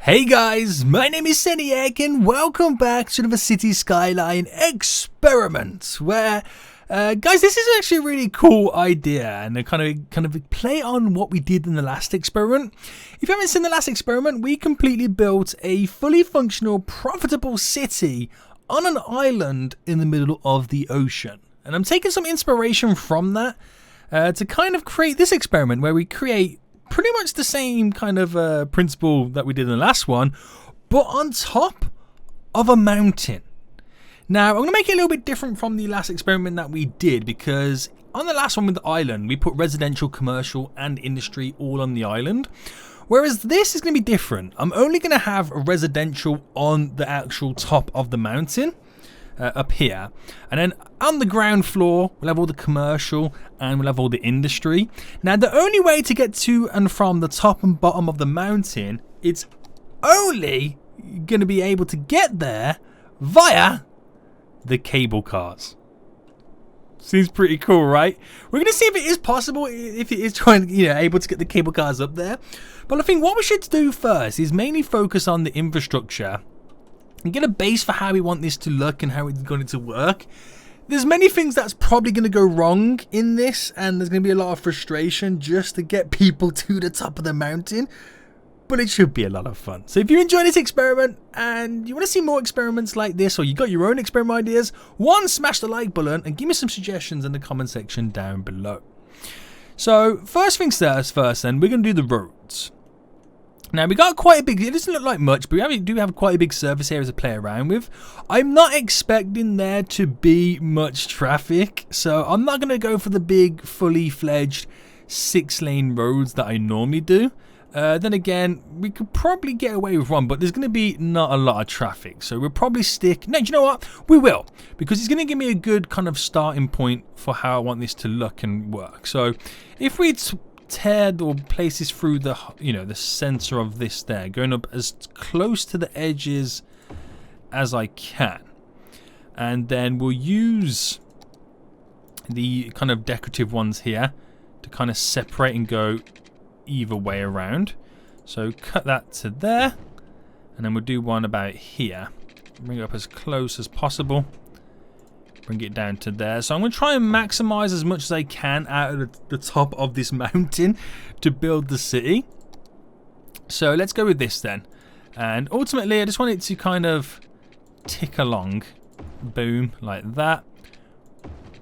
Hey guys, my name is Seniac and welcome back to the City Skyline experiment where, guys, this is actually a really cool idea and a kind of play on what we did in the last experiment. If you haven't seen the last experiment, we completely built a fully functional, profitable city on an island in the middle of the ocean. And I'm taking some inspiration from that to kind of create this experiment where we create pretty much the same kind of principle that we did in the last one, but on top of a mountain. Now, I'm going to make it a little bit different from the last experiment that we did, because on the last one with the island, we put residential, commercial, and industry all on the island. Whereas this is going to be different. I'm only going to have a residential on the actual top of the mountain. Up here, and then on the ground floor we'll have all the commercial and we'll have all the industry. Now the only way to get to and from the top and bottom of the mountain, it's only going to be able to get there via the cable cars. Seems pretty cool, right? We're going to see if it is possible, if it is able to get the cable cars up there. But I think what we should do first is mainly focus on the infrastructure and get a base for how we want this to look and how it's going to work. There's many things that's probably going to go wrong in this, and there's going to be a lot of frustration just to get people to the top of the mountain, but it should be a lot of fun. So if you enjoy this experiment and you want to see more experiments like this, or you got your own experiment ideas, smash the like button and give me some suggestions in the comment section down below. So first things first then, we're going to do the roads. Now we got quite a big, it doesn't look like much, but we do have quite a big surface area to play around with. I'm not expecting there to be much traffic, so I'm not going to go for the big fully fledged 6-lane roads that I normally do. Then again, we could probably get away with one, but there's going to be not a lot of traffic, so we'll probably stick, no, do you know what, we will, because it's going to give me a good kind of starting point for how I want this to look and work. So if we tear or place this through the the center of this there, going up as close to the edges as I can, and then we'll use the kind of decorative ones here to kind of separate and go either way around. So cut that to there, and then we'll do one about here, bring it up as close as possible, bring it down to there. So I'm going to try and maximize as much as I can out of the top of this mountain to build the city. So let's go with this then. And ultimately I just want it to kind of tick along. Boom, like that.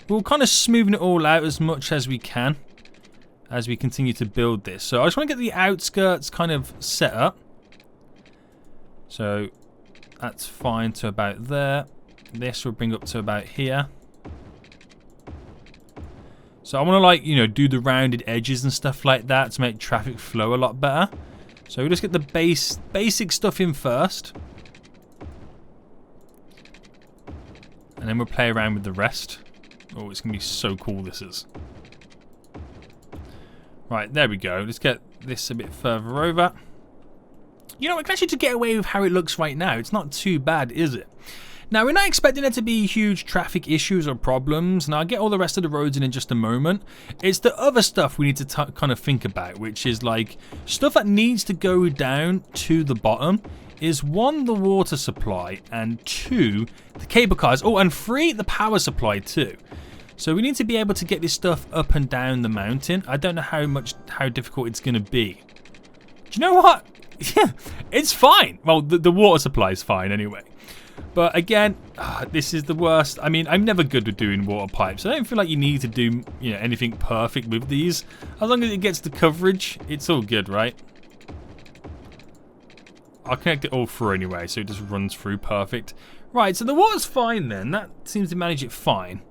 We'll kind of smoothen it all out as much as we can as we continue to build this. So I just want to get the outskirts kind of set up. So that's fine to about there. This will bring up to about here. So I want to do the rounded edges and stuff like that to make traffic flow a lot better. So we'll just get the basic stuff in first. And then we'll play around with the rest. Oh, it's going to be so cool, this is. Right, there we go. Let's get this a bit further over. You know, we can actually just get away with how it looks right now. It's not too bad, is it? Now, we're not expecting there to be huge traffic issues or problems, and I'll get all the rest of the roads in just a moment. It's the other stuff we need to kind of think about, which is like stuff that needs to go down to the bottom is 1, the water supply, and 2, the cable cars. Oh, and 3, the power supply too. So we need to be able to get this stuff up and down the mountain. I don't know how difficult it's going to be. Do you know what? Yeah, it's fine. Well, the water supply is fine anyway. But again, this is the worst. I mean, I'm never good with doing water pipes. I don't feel like you need to do anything perfect with these. As long as it gets the coverage, it's all good, right? I'll connect it all through anyway, so it just runs through perfect. Right, so the water's fine then. That seems to manage it fine.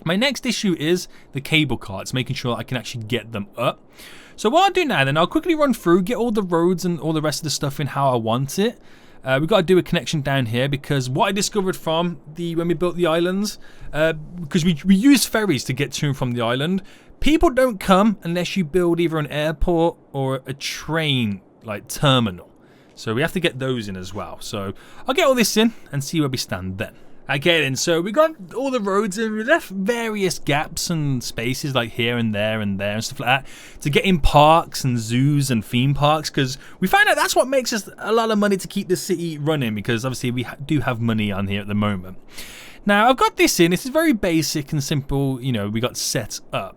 My next issue is the cable carts, making sure I can actually get them up. So what I'll do now then, I'll quickly run through, get all the roads and all the rest of the stuff in how I want it. We've got to do a connection down here, because what I discovered from when we built the islands, because we use ferries to get to and from the island, people don't come unless you build either an airport or a train terminal. So we have to get those in as well. So I'll get all this in and see where we stand then. Okay then, so we got all the roads and we left various gaps and spaces like here and there and stuff like that to get in parks and zoos and theme parks, because we found out that's what makes us a lot of money to keep the city running, because obviously we do have money on here at the moment. Now I've got this in, this is very basic and simple, you know, we got set up.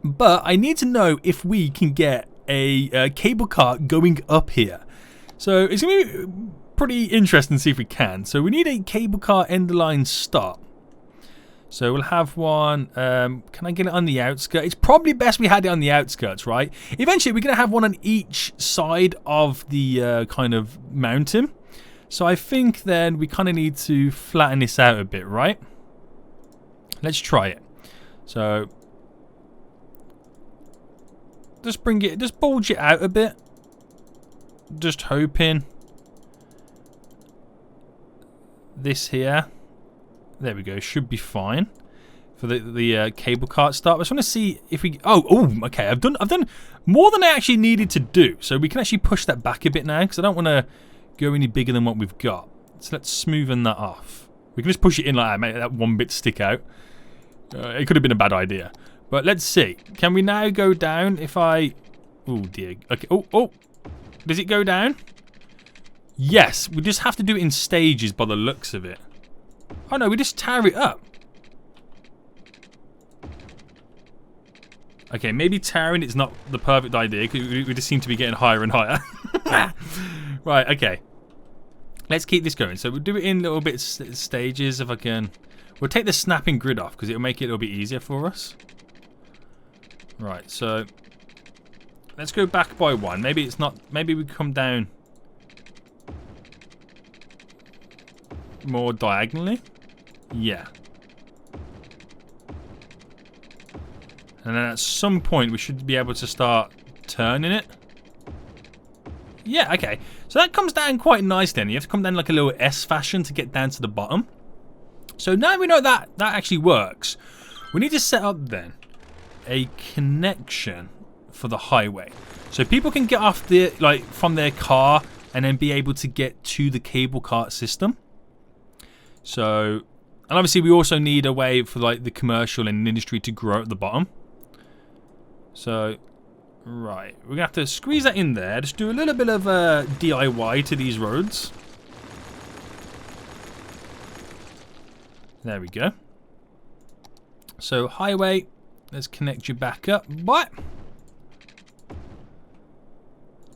But I need to know if we can get a cable car going up here. So it's going to be pretty interesting to see if we can. So we need a cable car end line stop. So we'll have one. Can I get it on the outskirts? It's probably best we had it on the outskirts, right? Eventually we're going to have one on each side of the kind of mountain. So I think then we kind of need to flatten this out a bit, right? Let's try it. So just bring it, just bulge it out a bit. Just hoping this here, there we go, should be fine for the cable car start. I just want to see if we, okay, I've done more than I actually needed to do, so we can actually push that back a bit now, because I don't want to go any bigger than what we've got. So let's smoothen that off. We can just push it in like that, make that one bit stick out. It could have been a bad idea, but let's see. Can we now go down if I, oh dear, okay, oh, does it go down? Yes, we just have to do it in stages by the looks of it. Oh no, we just tower it up. Okay, maybe towering it's not the perfect idea, because we just seem to be getting higher and higher. Right, okay. Let's keep this going. So we'll do it in little bit stages if I can. We'll take the snapping grid off because it'll make it a little bit easier for us. Right, so let's go back by one. Maybe it's not, maybe we come down more diagonally. Yeah. And then at some point we should be able to start turning it. Yeah, okay. So that comes down quite nice then. You have to come down like a little S fashion to get down to the bottom. So now we know that actually works. We need to set up then a connection for the highway. So people can get off the, like, from their car and then be able to get to the cable cart system. So, and obviously we also need a way for like the commercial and industry to grow at the bottom. So, right, we're gonna have to squeeze that in there. Just do a little bit of DIY to these roads. There we go. So highway, let's connect you back up. What?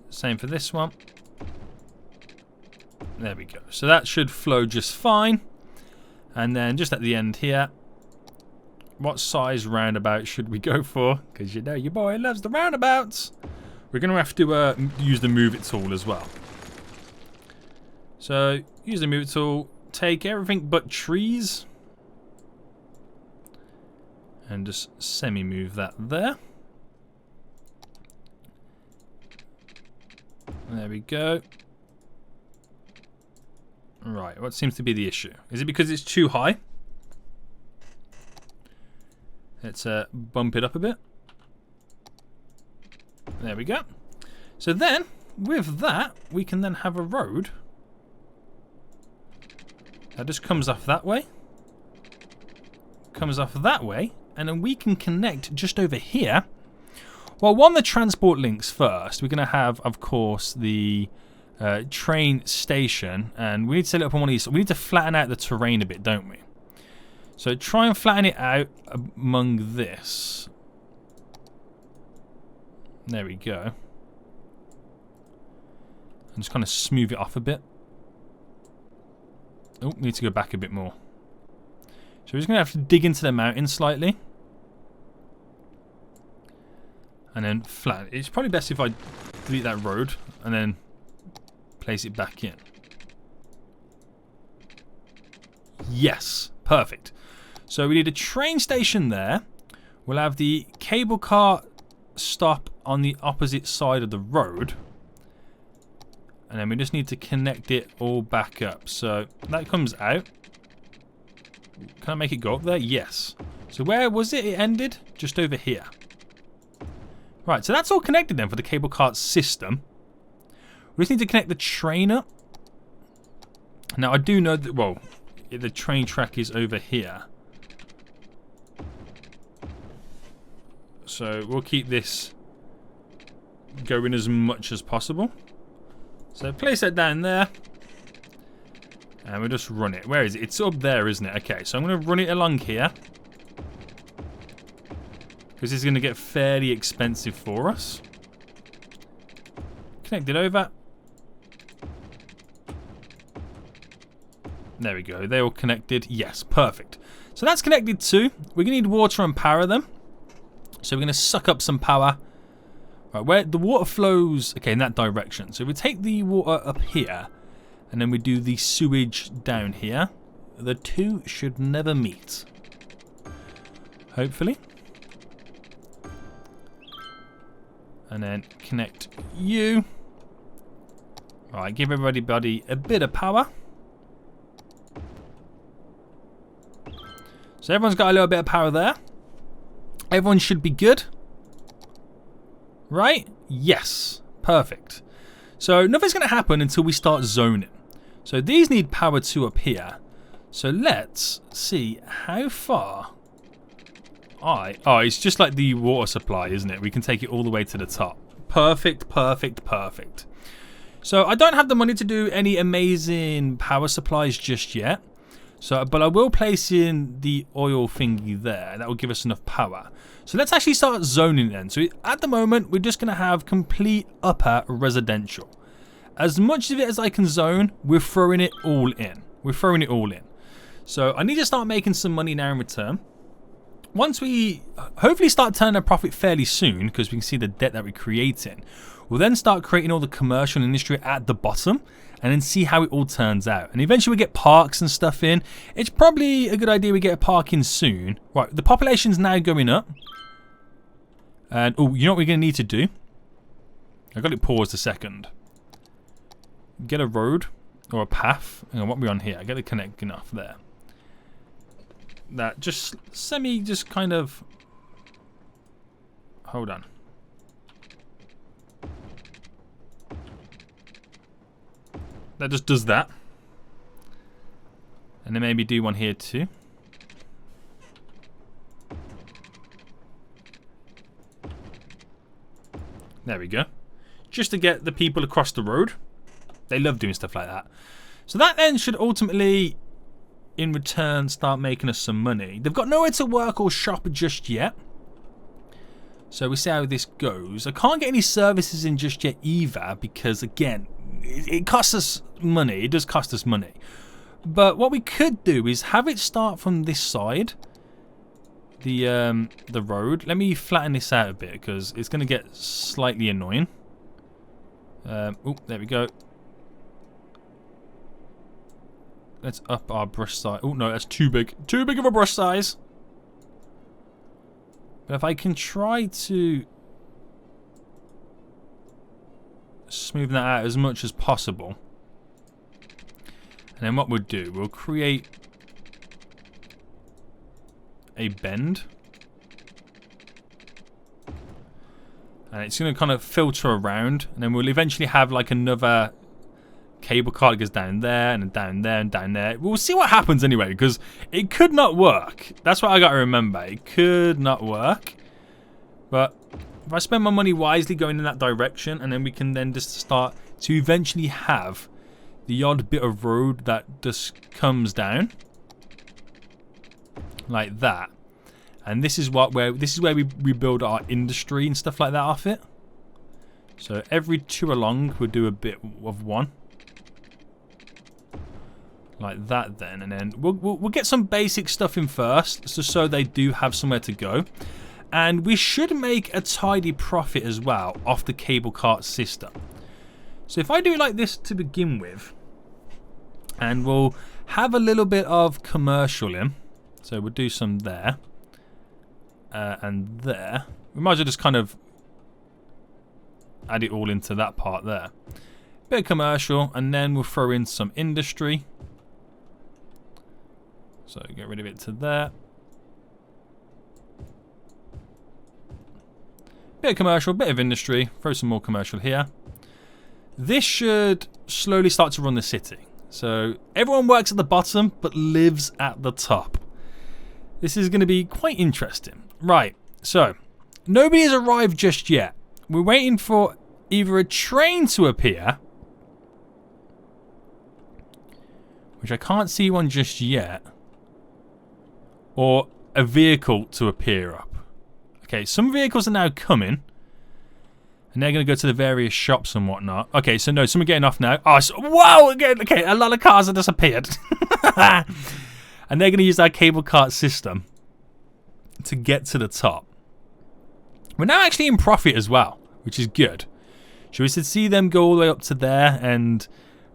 Same for this one. There we go. So that should flow just fine. And then just at the end here, what size roundabout should we go for? Because you know your boy loves the roundabouts. We're going to have to use the move it tool as well. So use the move it tool. Take everything but trees. And just semi-move that there. There we go. Right, what seems to be the issue? Is it because it's too high? Let's bump it up a bit. There we go. So then, with that, we can then have a road that just comes off that way. Comes off that way. And then we can connect just over here. Well, one, the transport links first. We're going to have, of course, the train station. And we need to set it up on one of these. So we need to flatten out the terrain a bit, don't we? So try and flatten it out among this. There we go. And just kind of smooth it off a bit. Oh, we need to go back a bit more. So we're just going to have to dig into the mountain slightly. And then flatten. It's probably best if I delete that road and then place it back in. Yes, perfect. So we need a train station there. We'll have the cable car stop on the opposite side of the road. And then we just need to connect it all back up. So that comes out. Can I make it go up there? Yes. So where was it? It ended just over here. Right, so that's all connected then for the cable cart system. We just need to connect the train up. Now I do know that, well, the train track is over here. So we'll keep this going as much as possible. So place that down there. And we'll just run it. Where is it? It's up there, isn't it? Okay, so I'm going to run it along here. Because this is going to get fairly expensive for us. Connect it over. There we go. They're all connected. Yes, perfect. So that's connected too. We're going to need water and power them. So we're going to suck up some power. Right, where the water flows, okay, in that direction. So we take the water up here. And then we do the sewage down here. The two should never meet. Hopefully. And then connect you. Alright, give everybody a bit of power. So everyone's got a little bit of power there. Everyone should be good. Right? Yes. Perfect. So nothing's going to happen until we start zoning. So these need power too up here. So let's see how far oh, it's just like the water supply, isn't it? We can take it all the way to the top. Perfect, perfect, perfect. So I don't have the money to do any amazing power supplies just yet. So, but I will place in the oil thingy there. That will give us enough power. So let's actually start zoning then. So at the moment, we're just going to have complete upper residential. As much of it as I can zone, we're throwing it all in. We're throwing it all in. So I need to start making some money now in return. Once we hopefully start turning a profit fairly soon, because we can see the debt that we're creating, we'll then start creating all the commercial industry at the bottom and then see how it all turns out. And eventually we get parks and stuff in. It's probably a good idea we get a park in soon. Right, the population's now going up. And, oh, you know what we're going to need to do? I got it paused a second. Get a road or a path. Hang on, what are we on here? I get it connecting off there. That just just kind of, hold on. That just does that. And then maybe do one here too. There we go. Just to get the people across the road. They love doing stuff like that. So that then should ultimately, in return, start making us some money. They've got nowhere to work or shop just yet. So we'll see how this goes. I can't get any services in just yet either because, again, it costs us money. It does cost us money. But what we could do is have it start from this side. The road. Let me flatten this out a bit because it's going to get slightly annoying. Oh, there we go. Let's up our brush size. Oh, no, that's too big. Too big of a brush size. But if I can try to smooth that out as much as possible. And then what we'll do, we'll create a bend. And it's going to kind of filter around. And then we'll eventually have like another cable car that goes down there and down there and down there. We'll see what happens anyway, because it could not work. That's what I got to remember. It could not work. But if I spend my money wisely going in that direction, and then we can then just start to eventually have the odd bit of road that just comes down like that. And this is where we build our industry and stuff like that off it. So every two along we'll do a bit of one. Like that then, and then we'll get some basic stuff in first, so they do have somewhere to go. And we should make a tidy profit as well off the cable cart system. So if I do it like this to begin with, and we'll have a little bit of commercial in. So we'll do some there. And there. We might as well just kind of add it all into that part there. Bit of commercial, and then we'll throw in some industry. So get rid of it to there. Bit of commercial, bit of industry. Throw some more commercial here. This should slowly start to run the city. So everyone works at the bottom but lives at the top. This is going to be quite interesting. Right, so nobody has arrived just yet. We're waiting for either a train to appear, which I can't see one just yet, or a vehicle to appear up. Okay, some vehicles are now coming, and they're going to go to the various shops and whatnot. Okay, so no, some are getting off now. Oh, so, whoa! Again, okay, a lot of cars have disappeared. And they're going to use that cable cart system to get to the top. We're now actually in profit as well, which is good. So we should see them go all the way up to there, and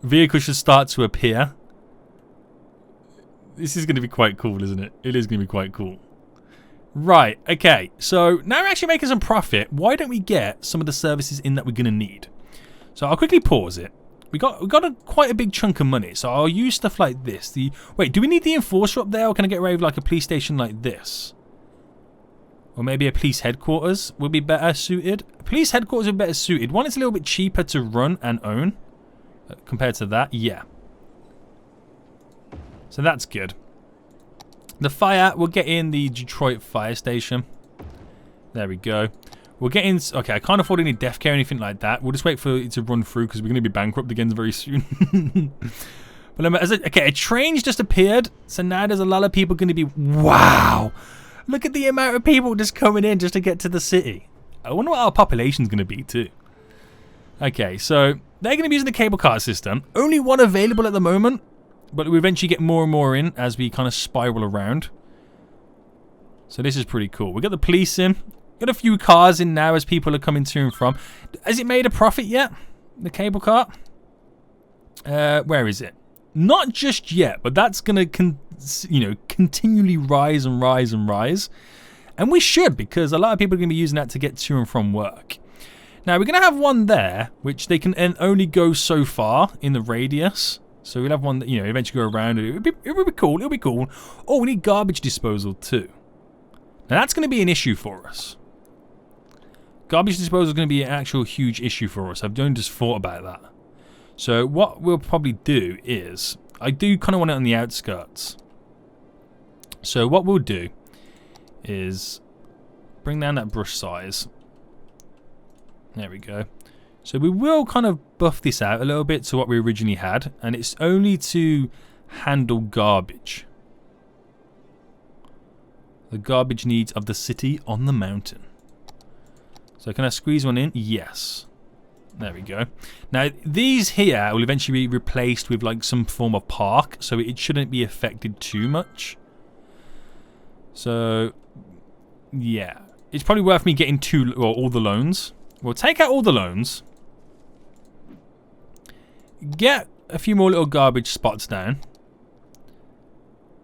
vehicles should start to appear. This is going to be quite cool, isn't it? It is going to be quite cool. Right, okay. So now we're actually making some profit. Why don't we get some of the services in that we're going to need? So I'll quickly pause it. We got quite a big chunk of money, so I'll use stuff like this. Wait, do we need the enforcer up there, or can I get away with like a police station like this? Or maybe a police headquarters would be better suited. Police headquarters would be better suited. One, it's a little bit cheaper to run and own compared to that. Yeah. So that's good. The fire, we'll get in the Detroit fire station. There we go. We'll get in. Okay, I can't afford any death care or anything like that. We'll just wait for it to run through because we're going to be bankrupt again very soon. But okay, a train's just appeared. So now there's a lot of people going to be. Wow! Look at the amount of people just coming in just to get to the city. I wonder what our population's going to be too. Okay, so they're going to be using the cable car system. Only one available at the moment, but we eventually get more and more in as we kind of spiral around. So this is pretty cool. We got the police in. Got a few cars in now as people are coming to and from. Has it made a profit yet? The cable car? Where is it? Not just yet, but that's going to continually rise and rise and rise. And we should, because a lot of people are going to be using that to get to and from work. Now, we're going to have one there, which they can only go so far in the radius. So we'll have one that, eventually go around. It would be cool. It'll be cool. Oh, we need garbage disposal too. Now, that's going to be an issue for us. Garbage disposal is going to be an actual huge issue for us. I've only just thought about that. So what we'll probably do is, I do kind of want it on the outskirts. So what we'll do is bring down that brush size. There we go. So we will kind of buff this out a little bit to what we originally had. And it's only to handle garbage. The garbage needs of the city on the mountain. So can I squeeze one in? Yes. There we go. Now, these here will eventually be replaced with like some form of park. So it shouldn't be affected too much. So, yeah. It's probably worth me getting all the loans. We'll take out all the loans. Get a few more little garbage spots down.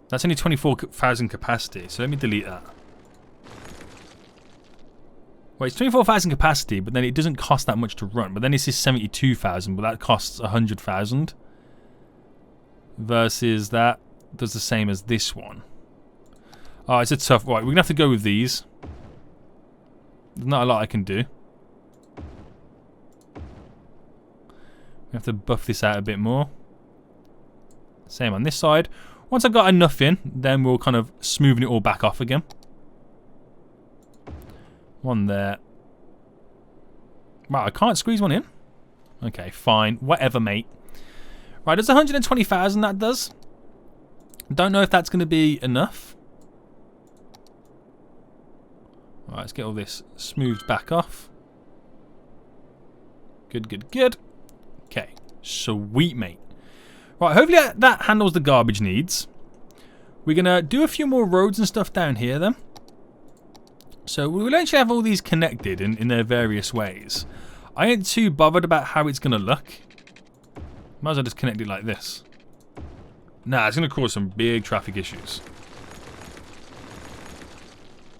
That's only 24,000 capacity. So let me delete that. Well, it's 24,000 capacity, but then it doesn't cost that much to run. But then this is 72,000, but that costs 100,000. Versus that does the same as this one. Oh, it's a tough... Right, we're going to have to go with these. There's not a lot I can do. We have to buff this out a bit more. Same on this side. Once I've got enough in, then we'll kind of smoothen it all back off again. One there. Wow, I can't squeeze one in. Okay, fine. Whatever, mate. Right, there's 120,000 that does. Don't know if that's going to be enough. Right, let's get all this smoothed back off. Good, good, good. Okay, sweet, mate. Right, hopefully that handles the garbage needs. We're going to do a few more roads and stuff down here then. So we'll actually have all these connected in their various ways. I ain't too bothered about how it's going to look. Might as well just connect it like this. Nah, it's going to cause some big traffic issues.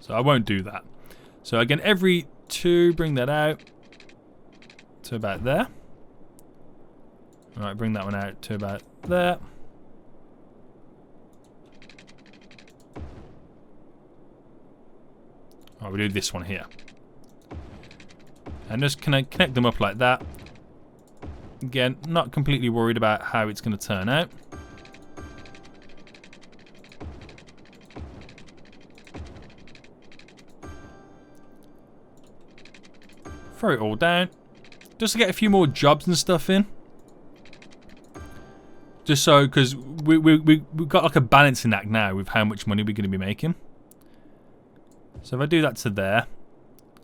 So I won't do that. So again, every two, bring that out to about there. Alright, bring that one out to about there. Alright, we'll do this one here. And just connect them up like that. Again, not completely worried about how it's going to turn out. Throw it all down. Just to get a few more jobs and stuff in. Just so, because we've got like a balancing act now with how much money we're going to be making. So if I do that to there,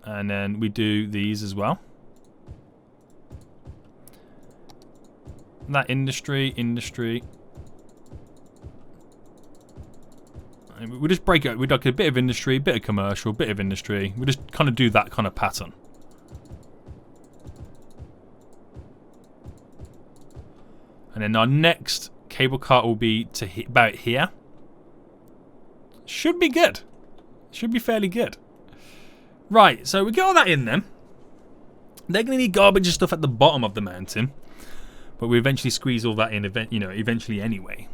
and then we do these as well. That industry. And we just break it. We like a bit of industry, bit of commercial, bit of industry. We just kind of do that kind of pattern. And then our next cable car will be to about here. Should be good. Should be fairly good. Right, so we get all that in then. They're going to need garbage and stuff at the bottom of the mountain. But we eventually squeeze all that in, eventually anyway.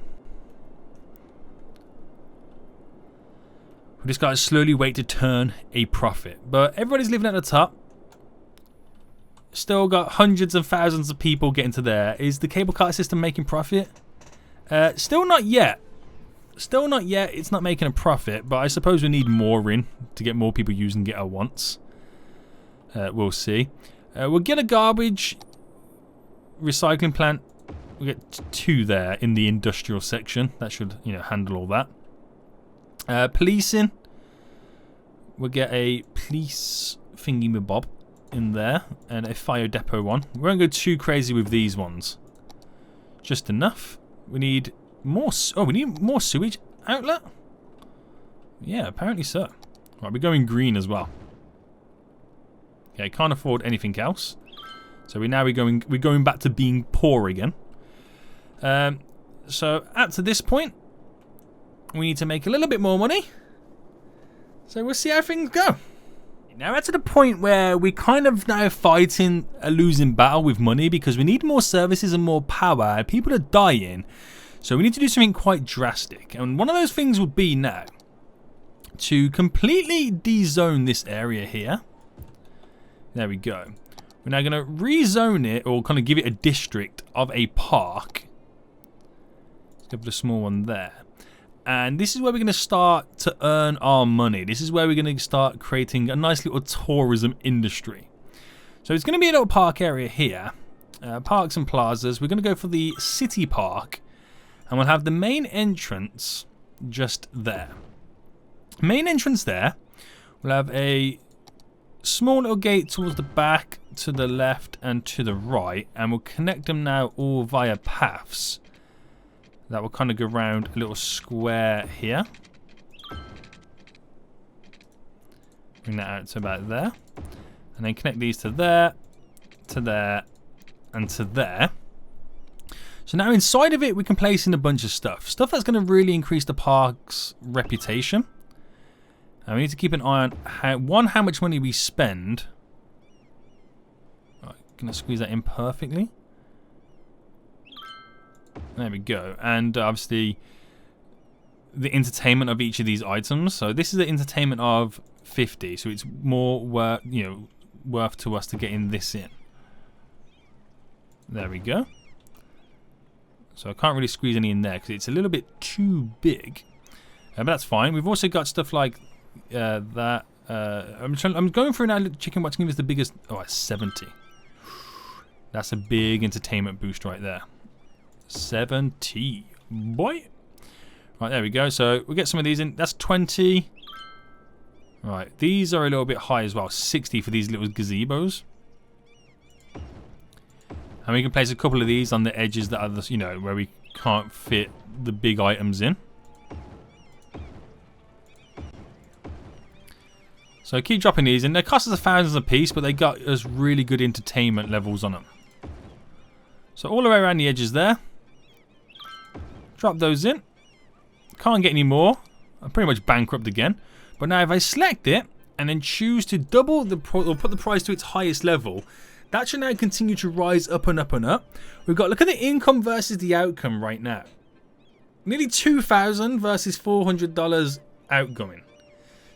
We just got to slowly wait to turn a profit. But everybody's living at the top. Still got hundreds of thousands of people getting to there. Is the cable car system making profit? Still not yet. Still not yet. It's not making a profit, but I suppose we need more in to get more people using it at once. We'll see. We'll get a garbage recycling plant. We'll get 2 there in the industrial section. That should, handle all that. Policing. We'll get a police thingy-mabob in there, and a fire depot one. We won't go too crazy with these ones. Just enough. We need more. Oh, we need more sewage outlet. Yeah, apparently so. Right, we're going green as well. Okay, can't afford anything else. So we're going back to being poor again. So up to this point, we need to make a little bit more money. So we'll see how things go. Now we're to the point where we're kind of now fighting a losing battle with money because we need more services and more power. People are dying. So we need to do something quite drastic. And one of those things would be now to completely de-zone this area here. There we go. We're now going to rezone it, or kind of give it a district of a park. Let's go for the small one there. And this is where we're going to start to earn our money. This is where we're going to start creating a nice little tourism industry. So it's going to be a little park area here. Parks and plazas. We're going to go for the city park. And we'll have the main entrance just there. Main entrance there. We'll have a small little gate towards the back, to the left, and to the right. And we'll connect them now all via paths. That will kind of go around a little square here. Bring that out to about there. And then connect these to there, and to there. So now inside of it, we can place in a bunch of stuff. Stuff that's going to really increase the park's reputation. And we need to keep an eye on, how much money we spend. Right, going to squeeze that in perfectly. There we go. And obviously the entertainment of each of these items. So this is the entertainment of 50. So it's more worth to us to getting this in. There we go. So I can't really squeeze any in there because it's a little bit too big. But that's fine. We've also got stuff like that. I'm going through now, checking what's going to be the biggest. Oh, it's 70. That's a big entertainment boost right there. 70, boy. Right, there we go. So we'll get some of these in. That's 20. Right, these are a little bit high as well. 60 for these little gazebos. And we can place a couple of these on the edges that are, where we can't fit the big items in. So keep dropping these in. They cost us thousands a piece, but they got us really good entertainment levels on them. So all the way around the edges there. Drop those in. Can't get any more. I'm pretty much bankrupt again. But now if I select it and then choose to double or put the price to its highest level, that should now continue to rise up and up and up. We've got, look at the income versus the outcome right now. Nearly $2,000 versus $400 outgoing.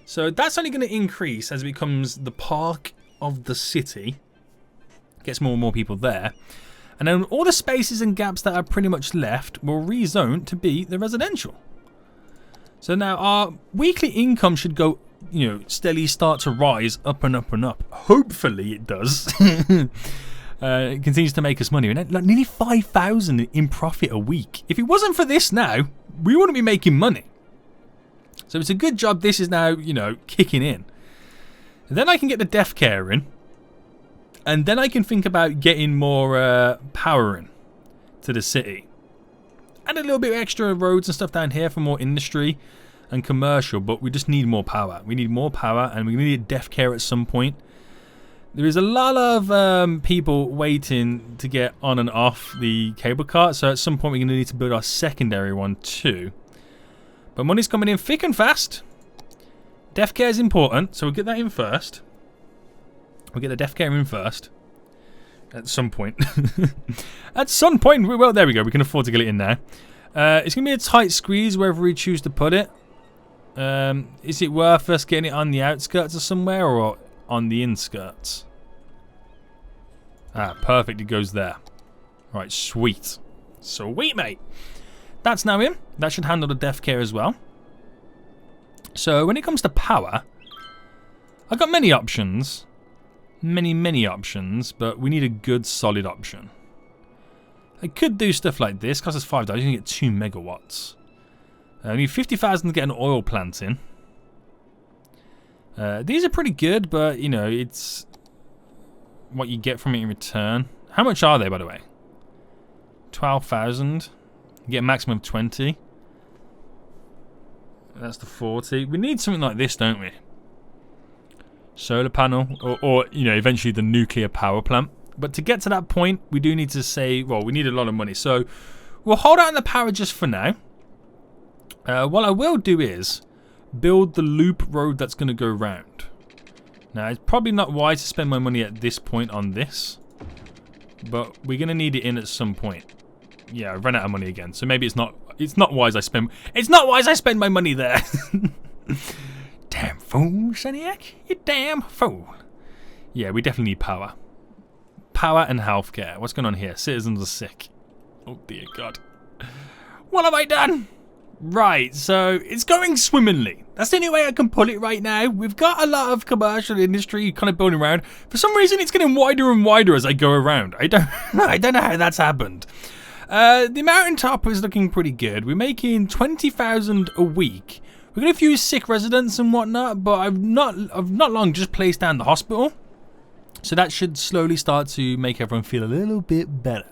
So that's only going to increase as it becomes the park of the city. Gets more and more people there. And then all the spaces and gaps that are pretty much left will rezone to be the residential. So now our weekly income should go, you know, steadily start to rise up and up and up. Hopefully it does. It continues to make us money. And like nearly 5,000 in profit a week. If it wasn't for this now, we wouldn't be making money. So it's a good job this is now, you know, kicking in. And then I can get the death care in. And then I can think about getting more power in to the city. And a little bit of extra roads and stuff down here for more industry and commercial. But we just need more power. We need more power and we need death care at some point. There is a lot of people waiting to get on and off the cable car. So at some point we're going to need to build our secondary one too. But money's coming in thick and fast. Death care is important. So we'll get that in first. We'll get the death care in first. At some point. At some point. Well, there we go. We can afford to get it in now. It's going to be a tight squeeze wherever we choose to put it. Is it worth us getting it on the outskirts of somewhere or on the inskirts? Ah, perfect. It goes there. Right, sweet. Sweet, mate. That's now in. That should handle the death care as well. So when it comes to power, I've got many options. Many options, but we need a good solid option. I could do stuff like this. Costs us $5. You can get 2 megawatts. I need 50,000 to get an oil plant in. These are pretty good, but you know, it's what you get from it in return. How much are they, by the way? 12,000. You get a maximum of 20. That's the 40. We need something like this, don't we? Solar panel, or you know, eventually the nuclear power plant. But to get to that point, we do need to say, well, we need a lot of money. So we'll hold out on the power just for now. What I will do is build the loop road that's going to go round. Now, it's probably not wise to spend my money at this point on this, but we're going to need it in at some point. Yeah, I ran out of money again, so maybe it's not wise I spend my money there. Damn fool, Seniac. You damn fool. Yeah, we definitely need power. Power and healthcare. What's going on here? Citizens are sick. Oh dear God. What have I done? Right, so it's going swimmingly. That's the only way I can put it right now. We've got a lot of commercial industry kind of building around. For some reason, it's getting wider and wider as I go around. I don't know how that's happened. The mountaintop is looking pretty good. We're making 20,000 a week. We're going to few sick residents and whatnot, but I've not long just placed down the hospital. So that should slowly start to make everyone feel a little bit better.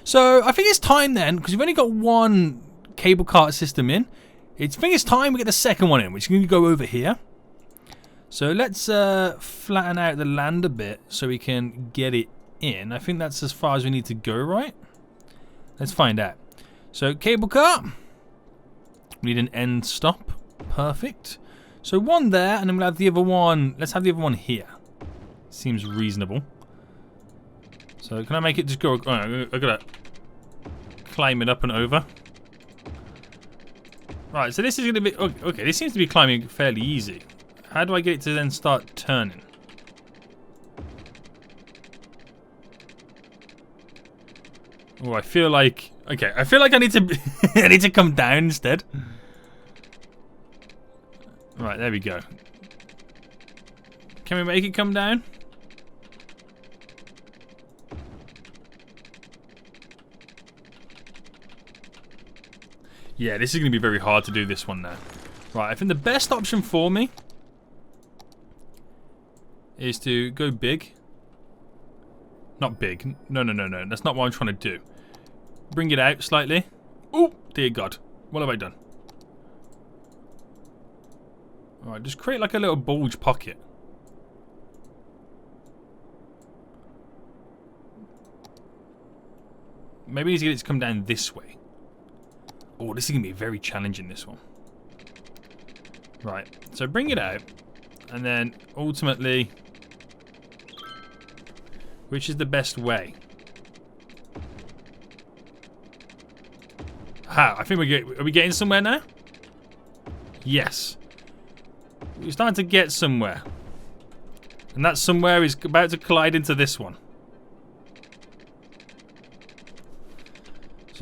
So I think it's time then, because we've only got one cable cart system in. I think it's time we get the second one in, which is going to go over here. So let's flatten out the land a bit so we can get it in. I think that's as far as we need to go, right? Let's find out. So cable car. We need an end stop. Perfect. So one there, and then we'll have the other one. Let's have the other one here. Seems reasonable. So can I make it just go? Oh, I gotta climb it up and over. Right, so this is gonna be okay. This seems to be climbing fairly easy. How do I get it to then start turning? Oh, I feel like I need to I need to come down instead. Right, there we go. Can we make it come down? Yeah, this is going to be very hard to do this one now. Right, I think the best option for me is to go big. Not big. No. That's not what I'm trying to do. Bring it out slightly. Oh, dear God. What have I done? Alright, just create like a little bulge pocket. Maybe we need to get it to come down this way. Oh, this is going to be very challenging, this one. Right, so bring it out. And then, ultimately, which is the best way? Ah, I think are we getting somewhere now? Yes. We're starting to get somewhere. And that somewhere is about to collide into this one.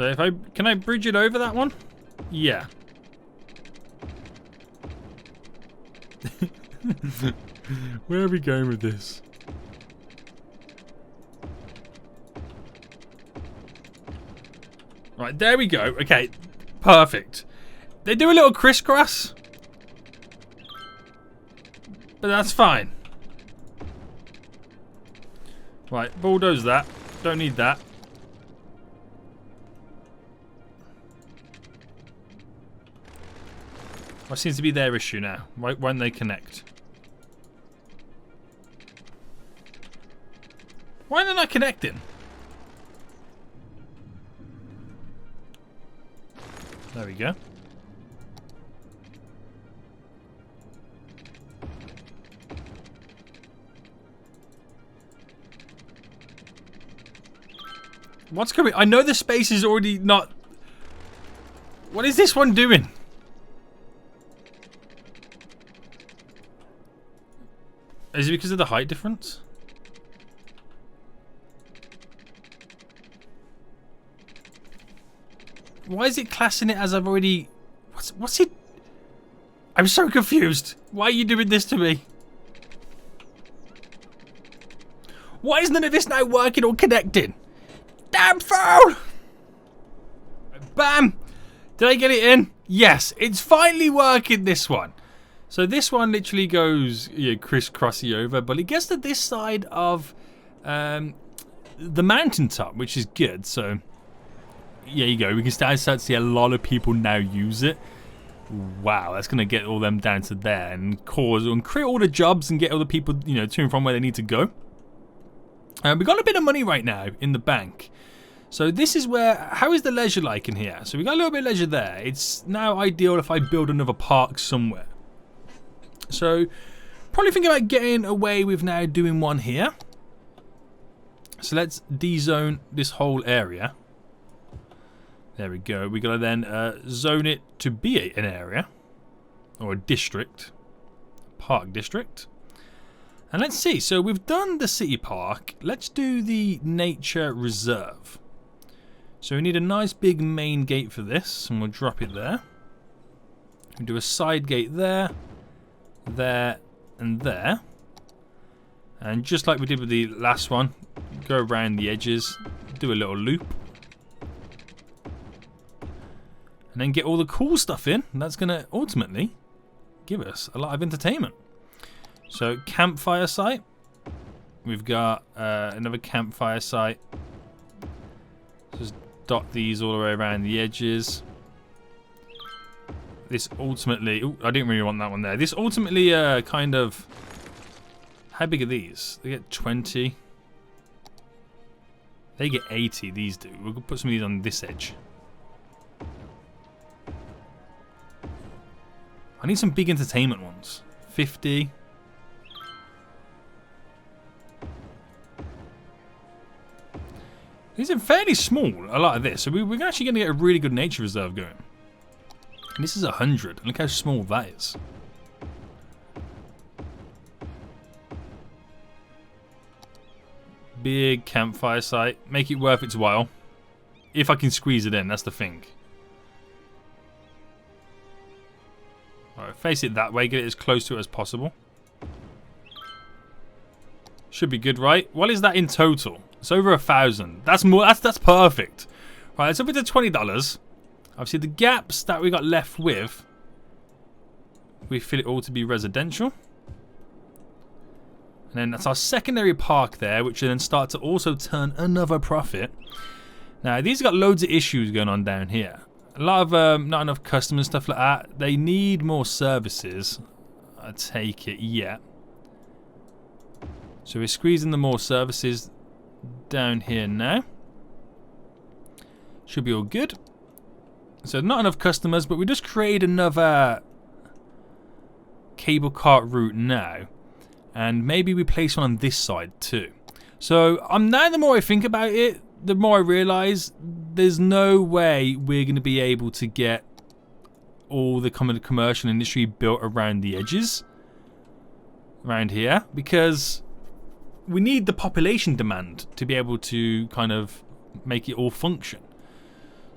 So if I can I bridge it over that one? Yeah. Where are we going with this? Right, there we go. Okay, perfect. They do a little crisscross, but that's fine. Right, bulldoze that. Don't need that. What seems to be their issue now? Right when they connect. Why are they not connecting? There we go. What's coming? I know the space is already not... What is this one doing? Is it because of the height difference? Why is it classing it as I've already... What's it... I'm so confused. Why are you doing this to me? Why is none of this now working or connecting? Damn phone! Bam! Did I get it in? Yes, it's finally working, this one. So this one literally goes crisscrossy over, but it gets to this side of the mountaintop, which is good. So there you go. We can start to see a lot of people now use it. Wow, that's going to get all them down to there and cause and create all the jobs and get all the people, to and from where they need to go. We got a bit of money right now in the bank. So this is where, how is the leisure like in here? So we got a little bit of leisure there. It's now ideal if I build another park somewhere. So probably thinking about getting away with now doing one here. So let's dezone this whole area. There we go. We gotta then zone it to be an area or a district, park district. And let's see. So we've done the city park. Let's do the nature reserve. So we need a nice big main gate for this, and we'll drop it there. We'll do a side gate there, there, and there. And just like we did with the last one, go around the edges, do a little loop. And then get all the cool stuff in. And that's going to ultimately give us a lot of entertainment. So campfire site. We've got another campfire site. Just dot these all the way around the edges. This ultimately... Ooh, I didn't really want that one there. This ultimately kind of... How big are these? They get 20. They get 80, these do. We'll put some of these on this edge. I need some big entertainment ones. 50. These are fairly small, a lot of this. So we're actually going to get a really good nature reserve going. And this is 100. Look how small that is. Big campfire site. Make it worth its while. If I can squeeze it in, that's the thing. Alright, face it that way. Get it as close to it as possible. Should be good, right? What is that in total? It's over 1,000. That's more. That's perfect. Right, let's up it to $20. Obviously, the gaps that we got left with, we fill it all to be residential. And then that's our secondary park there, which will then start to also turn another profit. Now, these have got loads of issues going on down here. A lot of not enough customers, stuff like that. They need more services. I take it, yeah. So we're squeezing the more services down here now. Should be all good. So not enough customers, but we just create another cable cart route now. And maybe we place one on this side too. So now the more I think about it, the more I realise there's no way we're going to be able to get all the commercial industry built around the edges. Around here. Because we need the population demand to be able to kind of make it all function.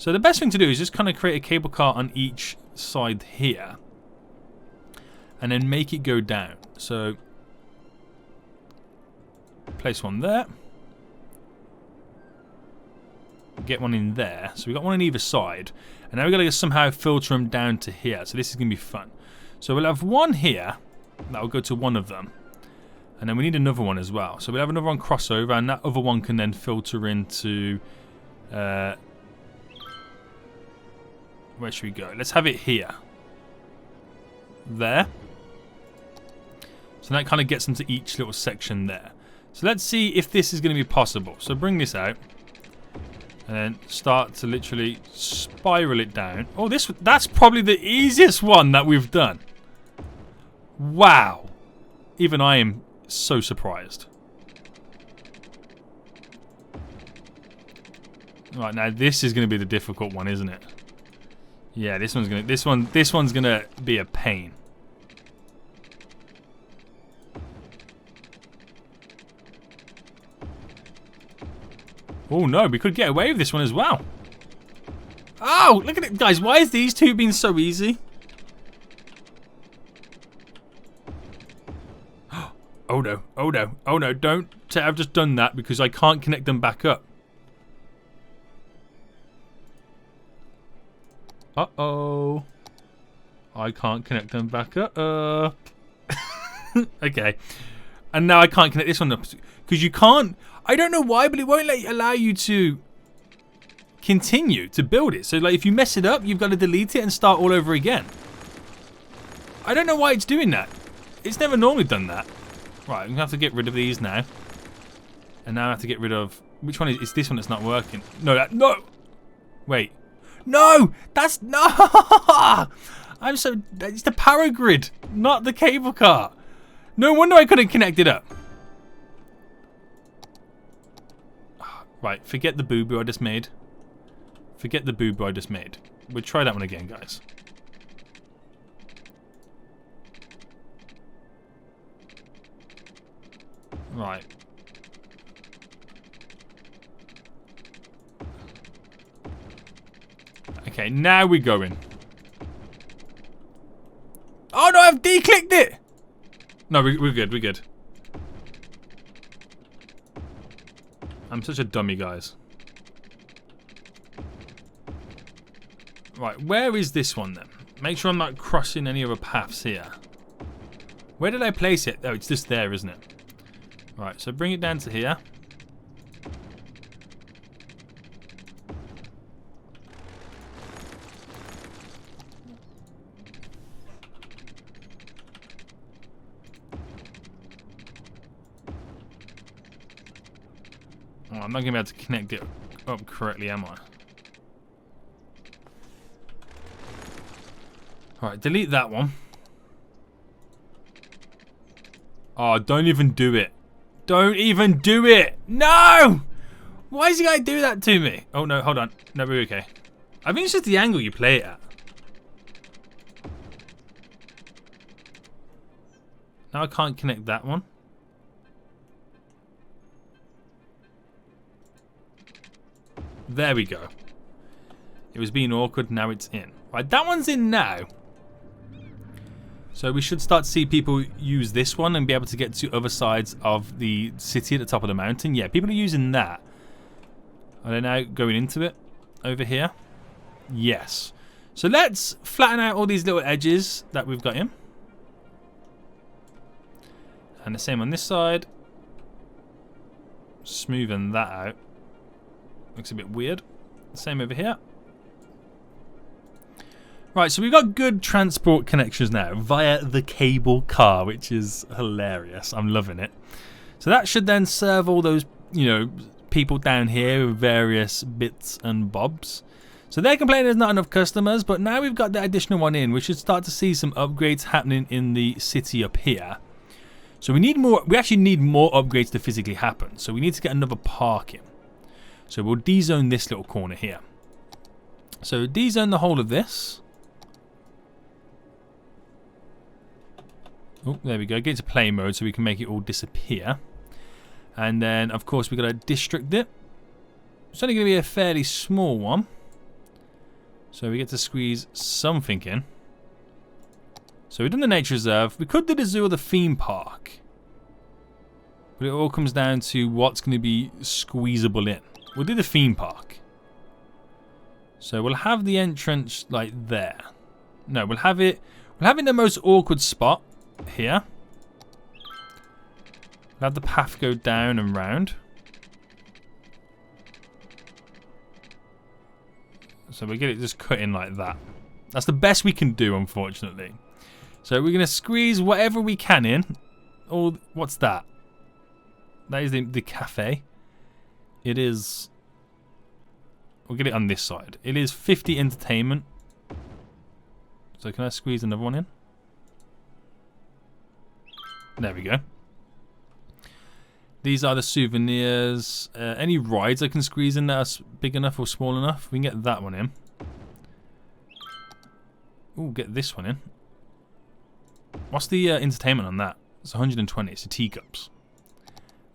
So the best thing to do is just kind of create a cable car on each side here. And then make it go down. So place one there. Get one in there. So we got one on either side. And now we've got to somehow filter them down to here. So this is going to be fun. So we'll have one here. That will go to one of them. And then we need another one as well. So we'll have another one crossover. And that other one can then filter into... where should we go? Let's have it here. There. So that kind of gets into each little section there. So let's see if this is going to be possible. So bring this out. And then start to literally spiral it down. Oh, that's probably the easiest one that we've done. Wow. Even I am so surprised. Right, now this is going to be the difficult one, isn't it? Yeah, this one's gonna be a pain. Oh no, we could get away with this one as well. Oh, look at it, guys. Why is these two being so easy? Oh no, oh no, oh no, don't say I've just done that because I can't connect them back up. Uh-oh. I can't connect them back up. Okay. And now I can't connect this one up. Because you can't... I don't know why, but it won't allow you to continue to build it. So, like, if you mess it up, you've got to delete it and start all over again. I don't know why it's doing that. It's never normally done that. Right, I'm going to have to get rid of these now. And now I have to get rid of... Which one is... It's this one that's not working. No, no! Wait. No! That's... No! I'm so... It's the power grid, not the cable car. No wonder I couldn't connect it up. Right, forget the boo-boo I just made. Forget the boo-boo I just made. We'll try that one again, guys. Right. Okay, now we're going. Oh no, I've declicked it! No, we're good, we're good. I'm such a dummy, guys. Right, where is this one then? Make sure I'm not crossing any other paths here. Where did I place it? Oh, it's just there, isn't it? Right, so bring it down to here. Oh, I'm not going to be able to connect it up correctly, am I? Alright, delete that one. Oh, don't even do it. Don't even do it! No! Why is he going to do that to me? Oh, no, hold on. No, we're okay. I think it's just the angle you play it at. Now I can't connect that one. There we go. It was being awkward, now it's in. Right, that one's in now. So we should start to see people use this one and be able to get to other sides of the city at the top of the mountain. Yeah, people are using that. Are they now going into it over here? Yes. So let's flatten out all these little edges that we've got in. And the same on this side. Smoothen that out. Looks a bit weird. Same over here. Right, so we've got good transport connections now via the cable car, which is hilarious. I'm loving it. So that should then serve all those, you know, people down here with various bits and bobs. So they're complaining there's not enough customers, but now we've got that additional one in, we should start to see some upgrades happening in the city up here. So we need more. We actually need more upgrades to physically happen. So we need to get another parking. So we'll dezone this little corner here. So dezone the whole of this. Oh, there we go. Get into play mode so we can make it all disappear. And then, of course, we've got to district it. It's only going to be a fairly small one. So we get to squeeze something in. So we've done the nature reserve. We could do the zoo or the theme park. But it all comes down to what's going to be squeezable in. We'll do the theme park. So we'll have the entrance like there. No, we'll have it in the most awkward spot here. We'll have the path go down and round. So we get it just cut in like that. That's the best we can do, unfortunately. So we're going to squeeze whatever we can in. Oh, what's that? That is the cafe. It is... We'll get it on this side. It is 50 entertainment. So can I squeeze another one in? There we go. These are the souvenirs. Any rides I can squeeze in that are big enough or small enough. We can get that one in. Ooh, get this one in. What's the entertainment on that? It's 120. It's the teacups.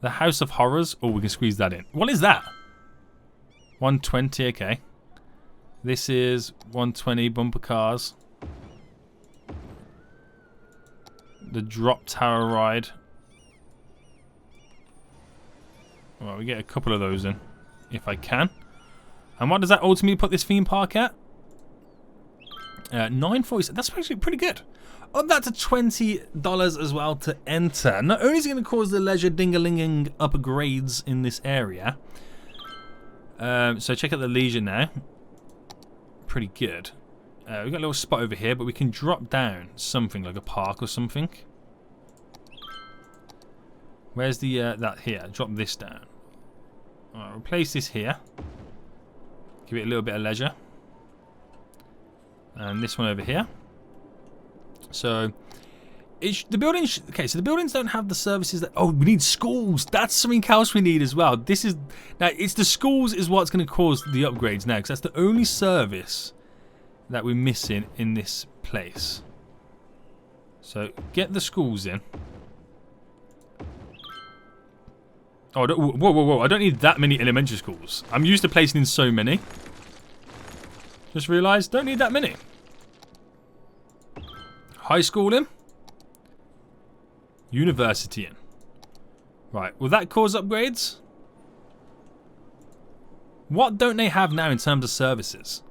The House of Horrors. Oh, we can squeeze that in. What is that? 120. Okay. This is 120 bumper cars. The drop tower ride. Well, we get a couple of those in, if I can. And what does that ultimately put this theme park at? 947. That's actually pretty good. Up that to $20 as well to enter. Not only is it going to cause the leisure ding-a-linging upgrades in this area. So check out the leisure now. Pretty good. We've got a little spot over here, but we can drop down something like a park or something. Where's the that here? Drop this down. Alright, we'll place this here. Give it a little bit of leisure. And this one over here. So the buildings. Okay, so the buildings don't have the services that. Oh, we need schools. That's something else we need as well. This is now. It's the schools is what's going to cause the upgrades now, because that's the only service that we're missing in this place. So get the schools in. Oh, whoa. I don't need that many elementary schools. I'm used to placing in so many. Just realised, don't need that many. High school in. University in. Right, will that cause upgrades? What don't they have now in terms of services?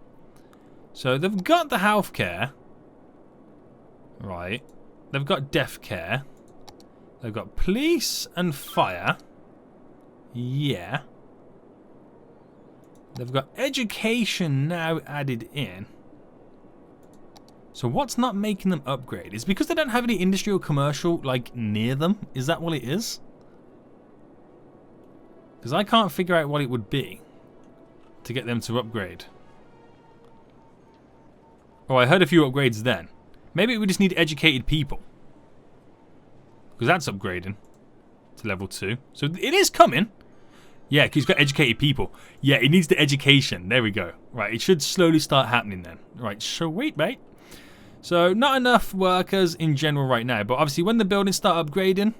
So they've got the healthcare. Right. They've got death care. They've got police and fire. Yeah. They've got education now added in. So what's not making them upgrade? Is because they don't have any industry or commercial like near them? Is that what it is? Because I can't figure out what it would be to get them to upgrade. Oh, I heard a few upgrades then. Maybe we just need educated people. Because that's upgrading to level 2. So it is coming. Yeah, because he's got educated people. Yeah, it needs the education. There we go. Right, it should slowly start happening then. Right, sweet, mate. So, not enough workers in general right now. But obviously, when the buildings start upgrading,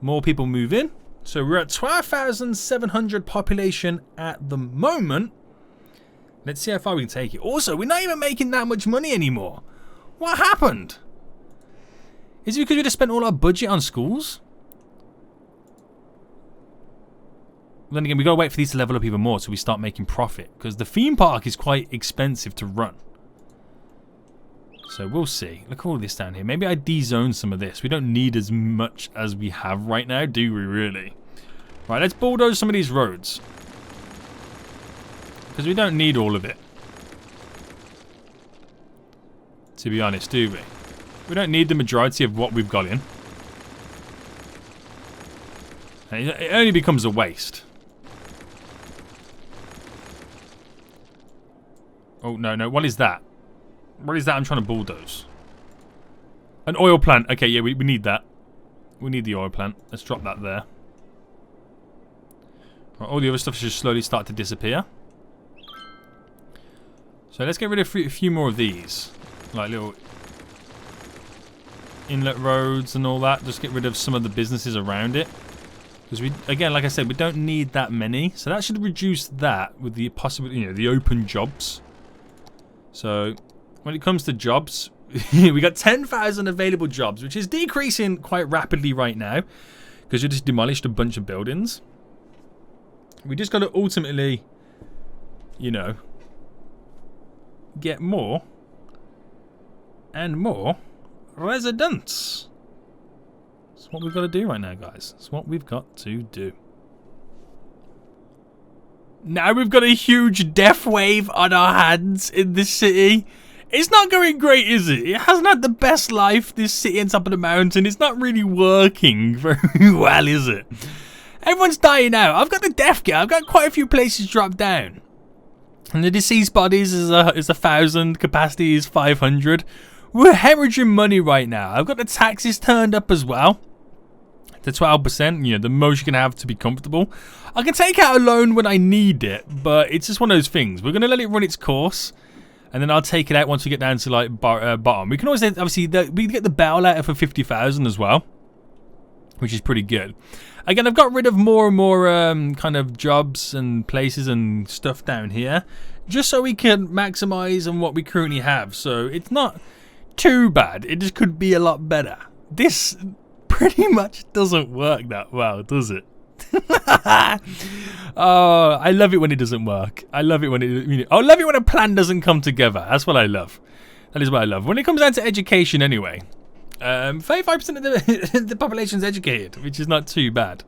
more people move in. So, we're at 12,700 population at the moment. Let's see how far we can take it. Also, we're not even making that much money anymore. What happened? Is it because we just spent all our budget on schools? Then again, we gotta wait for these to level up even more so we start making profit. Because the theme park is quite expensive to run. So we'll see. Look at all this down here. Maybe I de-zone some of this. We don't need as much as we have right now, do we really? Right, let's bulldoze some of these roads. Because we don't need all of it. To be honest, do we? We don't need the majority of what we've got in. And it only becomes a waste. Oh, no. What is that? What is that I'm trying to bulldoze? An oil plant. Okay, yeah, we need that. We need the oil plant. Let's drop that there. Right, all the other stuff should slowly start to disappear. So let's get rid of a few more of these. Like little inlet roads and all that. Just get rid of some of the businesses around it. Because we, again, like I said, we don't need that many. So that should reduce that with the possible, the open jobs. So when it comes to jobs, we got 10,000 available jobs, which is decreasing quite rapidly right now because you just demolished a bunch of buildings. We just got to ultimately, you know, get more and more residents. That's what we've got to do right now, guys. That's what we've got to do. Now we've got a huge death wave on our hands in this city. It's not going great, is it? It hasn't had the best life, this city on top of the mountain. It's not really working very well, is it? Everyone's dying out. I've got the death kit. I've got quite a few places dropped down. And the deceased bodies is 1,000. Capacity is 500. We're hemorrhaging money right now. I've got the taxes turned up as well. To 12%, you know, the most you can have to be comfortable. I can take out a loan when I need it, but it's just one of those things. We're going to let it run its course, and then I'll take it out once we get down to, like, bottom. We can always, obviously, we get the bailout for 50,000 as well, which is pretty good. Again, I've got rid of more and more kind of jobs and places and stuff down here, just so we can maximize on what we currently have. So it's not too bad. It just could be a lot better. This pretty much doesn't work that well, does it? Oh, I love it when it doesn't work. I love it when I love it when a plan doesn't come together. That's what I love. That is what I love. When it comes down to education, anyway, 35% of the population is educated, which is not too bad.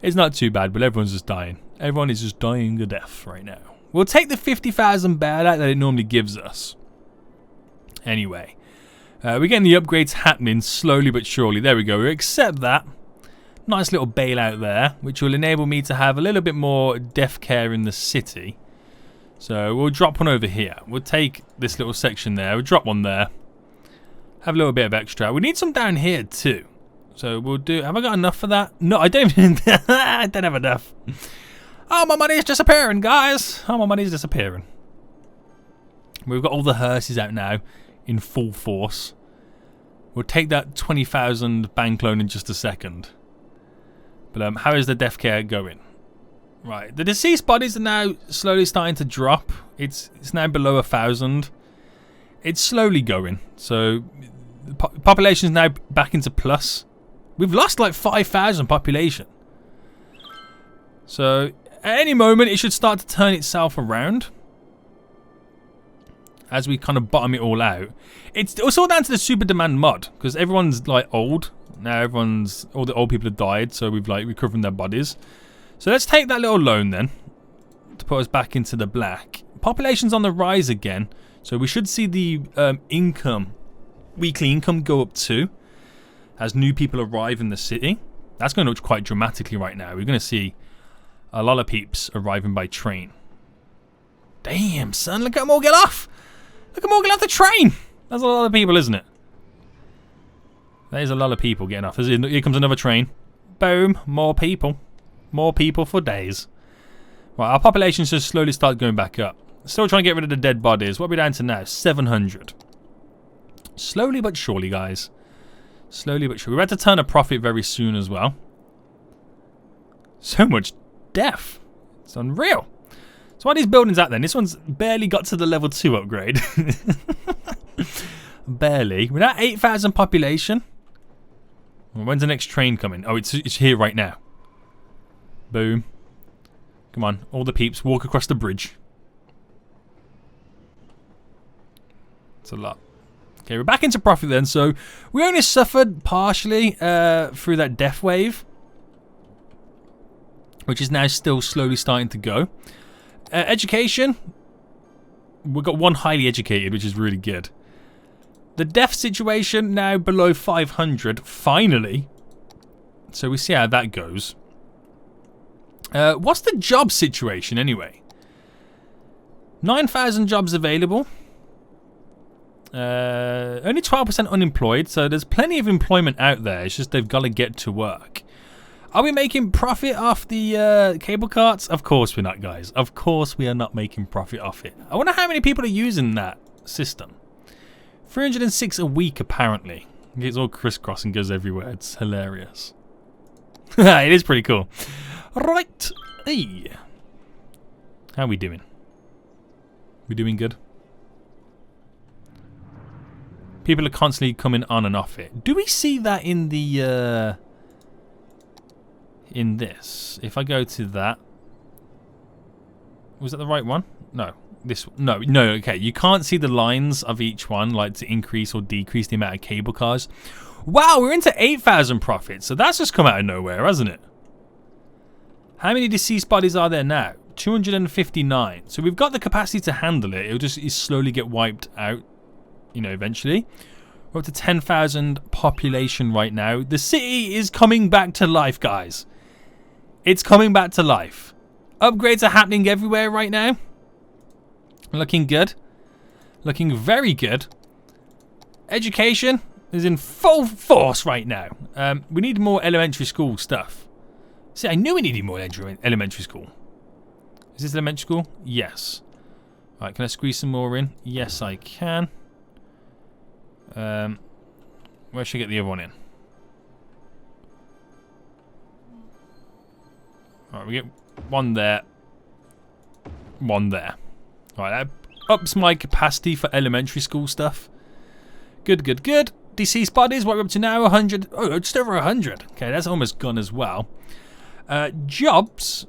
It's not too bad, but everyone's just dying. Everyone is just dying to death right now. We'll take the 50,000 bailout that it normally gives us. Anyway. We're getting the upgrades happening slowly but surely. There we go. We accept that. Nice little bailout there, which will enable me to have a little bit more death care in the city. So we'll drop one over here. We'll take this little section there. We'll drop one there. Have a little bit of extra. We need some down here too. So we'll do... Have I got enough for that? No, I don't even... I don't have enough. Oh, my money's disappearing, guys. Oh, my money's disappearing. We've got all the hearses out now in full force. We'll take that 20,000 bank loan in just a second. But how is the death care going? Right, the deceased bodies are now slowly starting to drop. It's now below 1,000. It's slowly going. So the population is now back into plus. We've lost like 5,000 population. So at any moment it should start to turn itself around. As we kind of bottom it all out. It's all down to the super demand mod, because everyone's like old. Now all the old people have died, so we've like recovering their bodies. So let's take that little loan then to put us back into the black. Population's on the rise again, so we should see the weekly income go up too as new people arrive in the city. That's going up quite dramatically right now. We're going to see a lot of peeps arriving by train. Damn, son, look at them all get off. Look at them all get off the train. That's a lot of people, isn't it? There's a lot of people getting off. Here comes another train. Boom, more people. More people for days. Right, our population should slowly start going back up. Still trying to get rid of the dead bodies. What are we down to now? 700. Slowly but surely, guys. Slowly but surely. We're about to turn a profit very soon as well. So much death. It's unreal. So why are these buildings out then? This one's barely got to the level 2 upgrade. Barely. We're at 8,000 population. When's the next train coming? Oh, it's here right now. Boom. Come on, all the peeps, walk across the bridge. It's a lot. Okay, we're back into profit then. So we only suffered partially through that death wave, which is now still slowly starting to go. Education, we've got one highly educated, which is really good. The death situation now below 500, finally. So we see how that goes. What's the job situation anyway? 9,000 jobs available. Only 12% unemployed, so there's plenty of employment out there. It's just they've got to get to work. Are we making profit off the cable carts? Of course we're not, guys. Of course we are not making profit off it. I wonder how many people are using that system. 306 a week, apparently. It's all crisscross and goes everywhere. It's hilarious. It is pretty cool. Right. Hey. How are we doing? We doing good? People are constantly coming on and off it. Do we see that in the in this? If I go to that, was that the right one? No. No, okay. You can't see the lines of each one, like to increase or decrease the amount of cable cars. Wow, we're into 8,000 profits. So that's just come out of nowhere, hasn't it? How many deceased bodies are there now? 259. So we've got the capacity to handle it. It'll just slowly get wiped out, you know, eventually. We're up to 10,000 population right now. The city is coming back to life, guys. It's coming back to life. Upgrades are happening everywhere right now. Looking good. Looking very good. Education is in full force right now. We need more elementary school stuff. See, I knew we needed more elementary school. Is this elementary school? Yes. Alright, can I squeeze some more in? Yes, I can. Where should I get the other one in? Alright, we get one there. One there. Alright, that ups my capacity for elementary school stuff. Good, good, good. Deceased bodies, what we're up to now? 100. Oh, just over 100. Okay, that's almost gone as well. Jobs.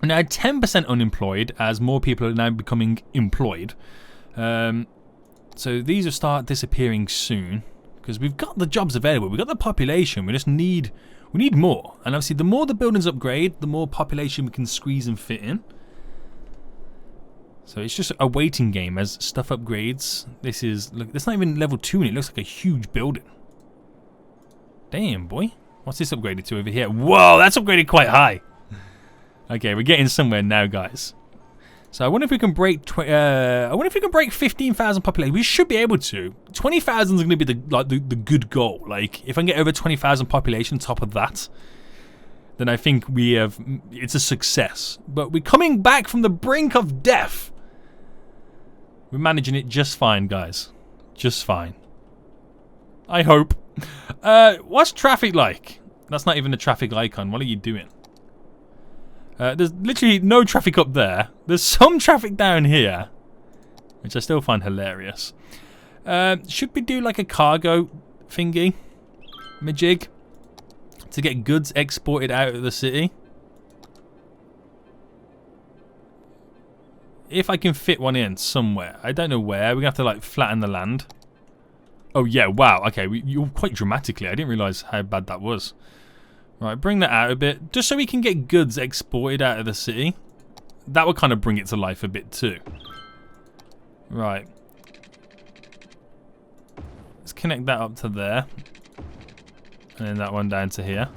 Now 10% unemployed as more people are now becoming employed. So these will start disappearing soon because we've got the jobs available. We've got the population. We need more. And obviously the more the buildings upgrade, the more population we can squeeze and fit in. So it's just a waiting game as stuff upgrades. This is, look, that's not even level 2 and it looks like a huge building. Damn, boy. What's this upgraded to over here? Whoa, that's upgraded quite high. Okay, we're getting somewhere now, guys. So I wonder if we can break 15,000 population. We should be able to. 20,000 is going to be the good goal. Like if I can get over 20,000 population top of that, then I think it's a success. But we're coming back from the brink of death. We're managing it just fine, guys. Just fine. I hope. What's traffic like? That's not even a traffic icon. What are you doing? There's literally no traffic up there. There's some traffic down here, which I still find hilarious. Should we do like a cargo thingy? Majig? To get goods exported out of the city? If I can fit one in somewhere. I don't know where. We're going to have to like flatten the land. Oh yeah, wow. Okay, you're quite dramatically. I didn't realise how bad that was. Right, bring that out a bit. Just so we can get goods exported out of the city. That would kind of bring it to life a bit too. Right. Let's connect that up to there. And then that one down to here.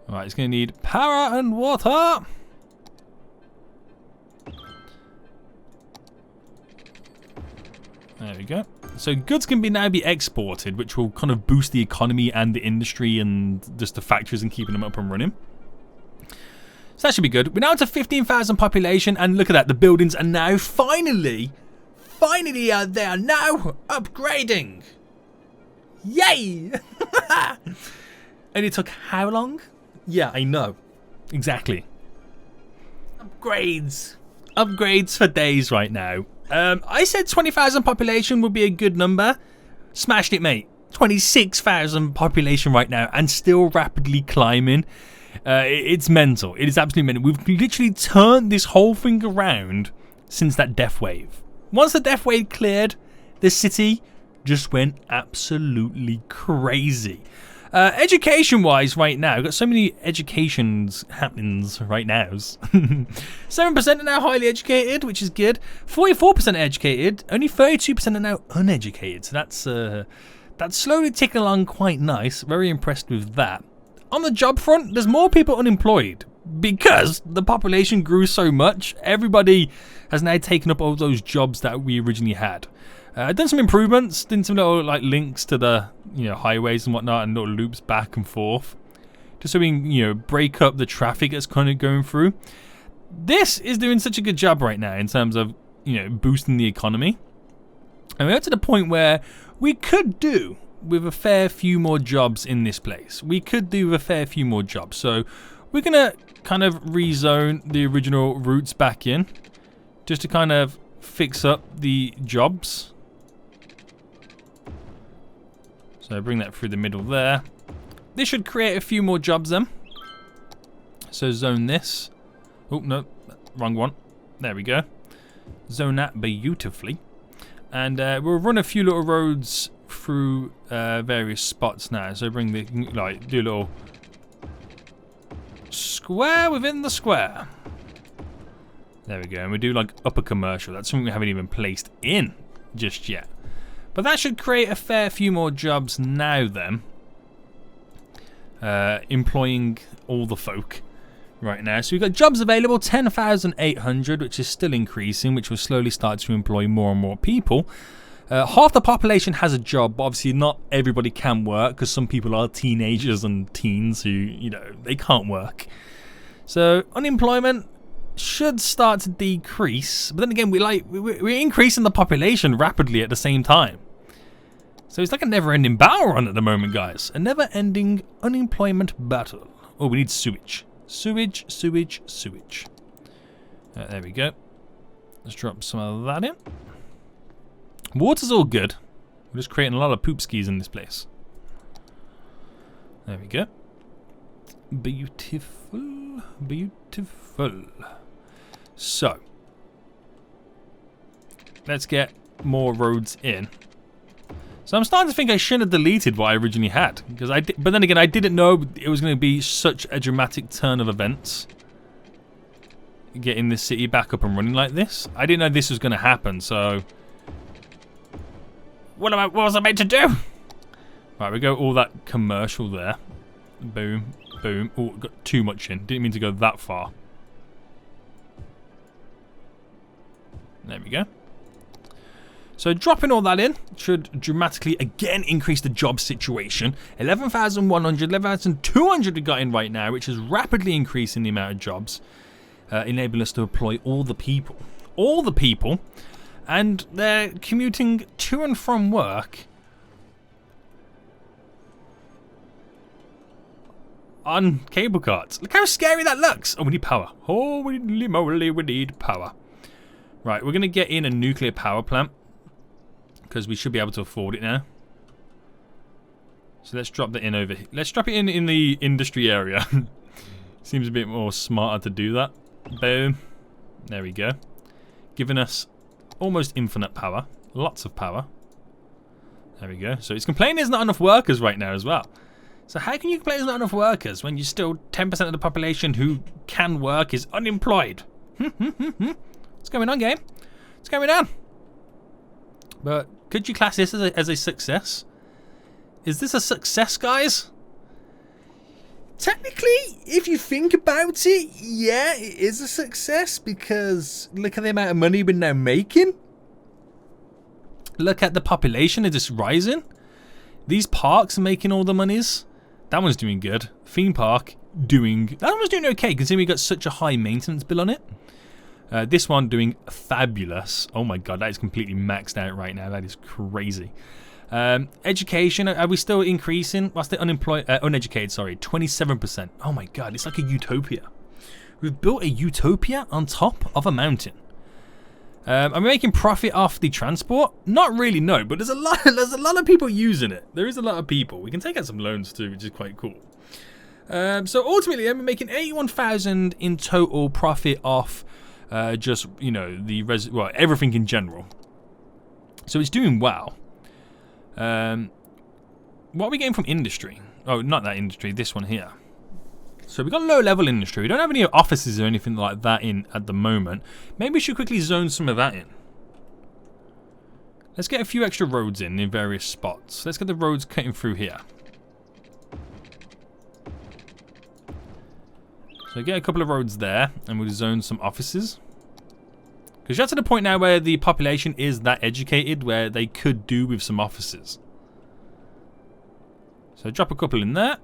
Right, it's going to need power and water. There we go. So goods can now be exported, which will kind of boost the economy and the industry and just the factories and keeping them up and running. So that should be good. We're now to 15,000 population, and look at that. The buildings are now finally they are now upgrading. Yay! And it took how long? Yeah, I know. Exactly. Upgrades. Upgrades for days right now. I said 20,000 population would be a good number. Smashed it, mate. 26,000 population right now and still rapidly climbing. It's mental. It is absolutely mental. We've literally turned this whole thing around since that death wave. Once the death wave cleared, the city just went absolutely crazy. Education-wise right now, I've got so many educations happenings right now. 7% are now highly educated, which is good. 44% are educated. Only 32% are now uneducated. So that's slowly ticking along quite nice. Very impressed with that. On the job front, there's more people unemployed because the population grew so much. Everybody has now taken up all those jobs that we originally had. I've done some improvements, done some little like links to the highways and whatnot, and little loops back and forth, just so we can break up the traffic that's kind of going through. This is doing such a good job right now in terms of boosting the economy, and we're to the point where we could do with a fair few more jobs in this place. We could do with a fair few more jobs, so we're gonna kind of rezone the original routes back in, just to kind of fix up the jobs. So bring that through the middle there. This should create a few more jobs then. So zone this. Oh, no, wrong one. There we go. Zone that beautifully. And we'll run a few little roads through various spots now. So bring the, like, do a little square within the square. There we go. And we do like upper commercial. That's something we haven't even placed in just yet. But that should create a fair few more jobs now then. Employing all the folk right now. So we've got jobs available, 10,800, which is still increasing, which will slowly start to employ more and more people. Half the population has a job, but obviously not everybody can work because some people are teenagers and teens who, you know, they can't work. So unemployment should start to decrease, but then again, we're increasing the population rapidly at the same time. So it's like a never-ending battle run at the moment, guys. A never-ending unemployment battle. Oh, we need sewage. Sewage, sewage, sewage. There we go. Let's drop some of that in. Water's all good. We're just creating a lot of poop skis in this place. There we go. Beautiful, beautiful. So, let's get more roads in. So I'm starting to think I shouldn't have deleted what I originally had, because but then again, I didn't know it was going to be such a dramatic turn of events. Getting this city back up and running like this. I didn't know this was going to happen, so what was I meant to do? Right, we go all that commercial there. Boom, boom. Oh, got too much in. Didn't mean to go that far. There we go. So dropping all that in should dramatically again increase the job situation. 11,100, 11,200 we got in right now, which is rapidly increasing the amount of jobs, enabling us to employ all the people. All the people. And they're commuting to and from work on cable carts. Look how scary that looks. Oh, we need power. Holy moly, we need power. Right, we're going to get in a nuclear power plant, because we should be able to afford it now. So let's drop that in over here. Let's drop it in the industry area. Seems a bit more smarter to do that. Boom. There we go. Giving us almost infinite power. Lots of power. There we go. So it's complaining there's not enough workers right now as well. So how can you complain there's not enough workers when you're still 10% of the population who can work is unemployed? What's going on, game? What's going on? But could you class this as a success? Is this a success, guys? Technically, if you think about it, yeah, it is a success, because look at the amount of money we're now making. Look at the population, it's just rising. These parks are making all the monies. That one's doing good. Theme park, that one was doing okay, considering we got such a high maintenance bill on it. This one doing fabulous. Oh my god, that is completely maxed out right now. That is crazy. Education, are we still increasing? What's the uneducated, sorry, 27%. Oh my god, it's like a utopia. We've built a utopia on top of a mountain. Are we making profit off the transport? Not really, no, but there's a lot of people using it. There is a lot of people. We can take out some loans too, which is quite cool. So ultimately, I'm making 81,000 in total profit off just, you know, everything in general. So it's doing well. What are we getting from industry? Oh, not that industry, this one here. So we've got low level industry. We don't have any offices or anything like that in at the moment. Maybe we should quickly zone some of that in. Let's get a few extra roads in various spots. Let's get the roads cutting through here. So get a couple of roads there, and we'll zone some offices. Because you're to the point now where the population is that educated, where they could do with some offices. So drop a couple in there.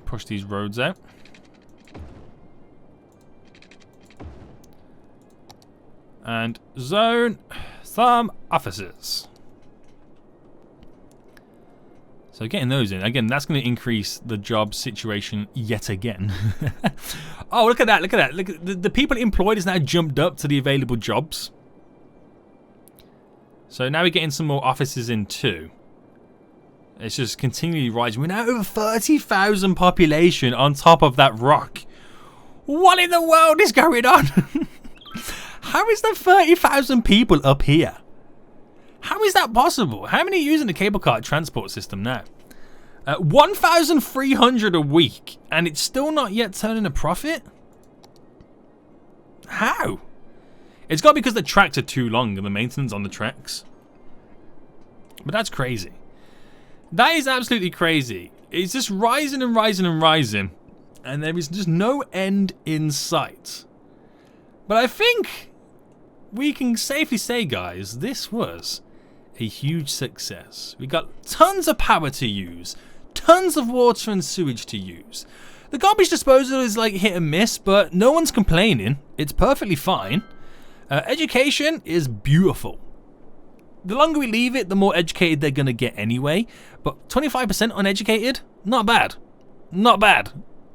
Push these roads out. And zone some offices. So getting those in, again, that's going to increase the job situation yet again. Oh, look at that, look at that. Look at the people employed is now jumped up to the available jobs. So now we're getting some more offices in too. It's just continually rising. We're now over 30,000 population on top of that rock. What in the world is going on? How is there 30,000 people up here? How is that possible? How many are using the cable car transport system now? 1,300 a week, and it's still not yet turning a profit? How? It's got because the tracks are too long and the maintenance on the tracks. But that's crazy. That is absolutely crazy. It's just rising and rising and rising, and there is just no end in sight. But I think we can safely say, guys, this was a huge success. We got tons of power to use, tons of water and sewage to use. The garbage disposal is like hit and miss, but no one's complaining. It's perfectly fine. Education is beautiful. The longer we leave it, the more educated they're going to get anyway. But 25% uneducated? Not bad. Not bad.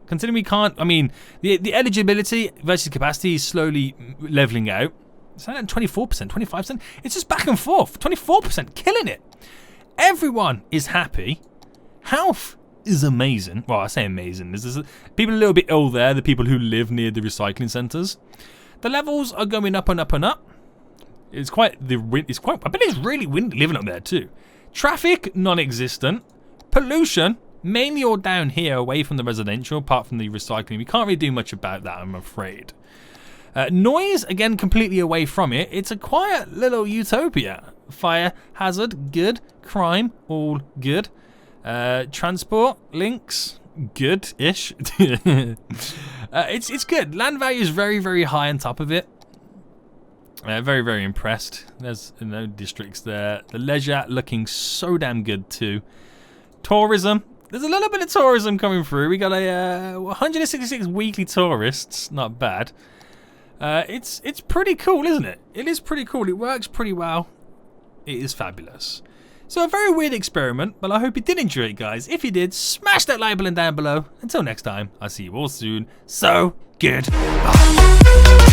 Considering we can't, I mean, the eligibility versus capacity is slowly leveling out. It's not at 24%, 25%. It's just back and forth. 24%, killing it. Everyone is happy. Health is amazing. Well, I say amazing. There's people a little bit ill there, the people who live near the recycling centres. The levels are going up and up and up. It's quite, I bet it's really windy living up there too. Traffic, non-existent. Pollution, mainly all down here away from the residential, apart from the recycling. We can't really do much about that, I'm afraid. Noise, again, completely away from it. It's a quiet little utopia. Fire hazard, good. Crime, all good. Transport, links, good-ish. It's good. Land value is very, very high on top of it. Very, very impressed. There's no districts there. The leisure looking so damn good too. Tourism. There's a little bit of tourism coming through. We got a 166 weekly tourists. Not bad. It's pretty cool, isn't it? It is pretty cool. It works pretty well. It is fabulous. So a very weird experiment, but I hope you did enjoy it, guys. If you did, smash that like button down below. Until next time, I'll see you all soon. So, goodbye.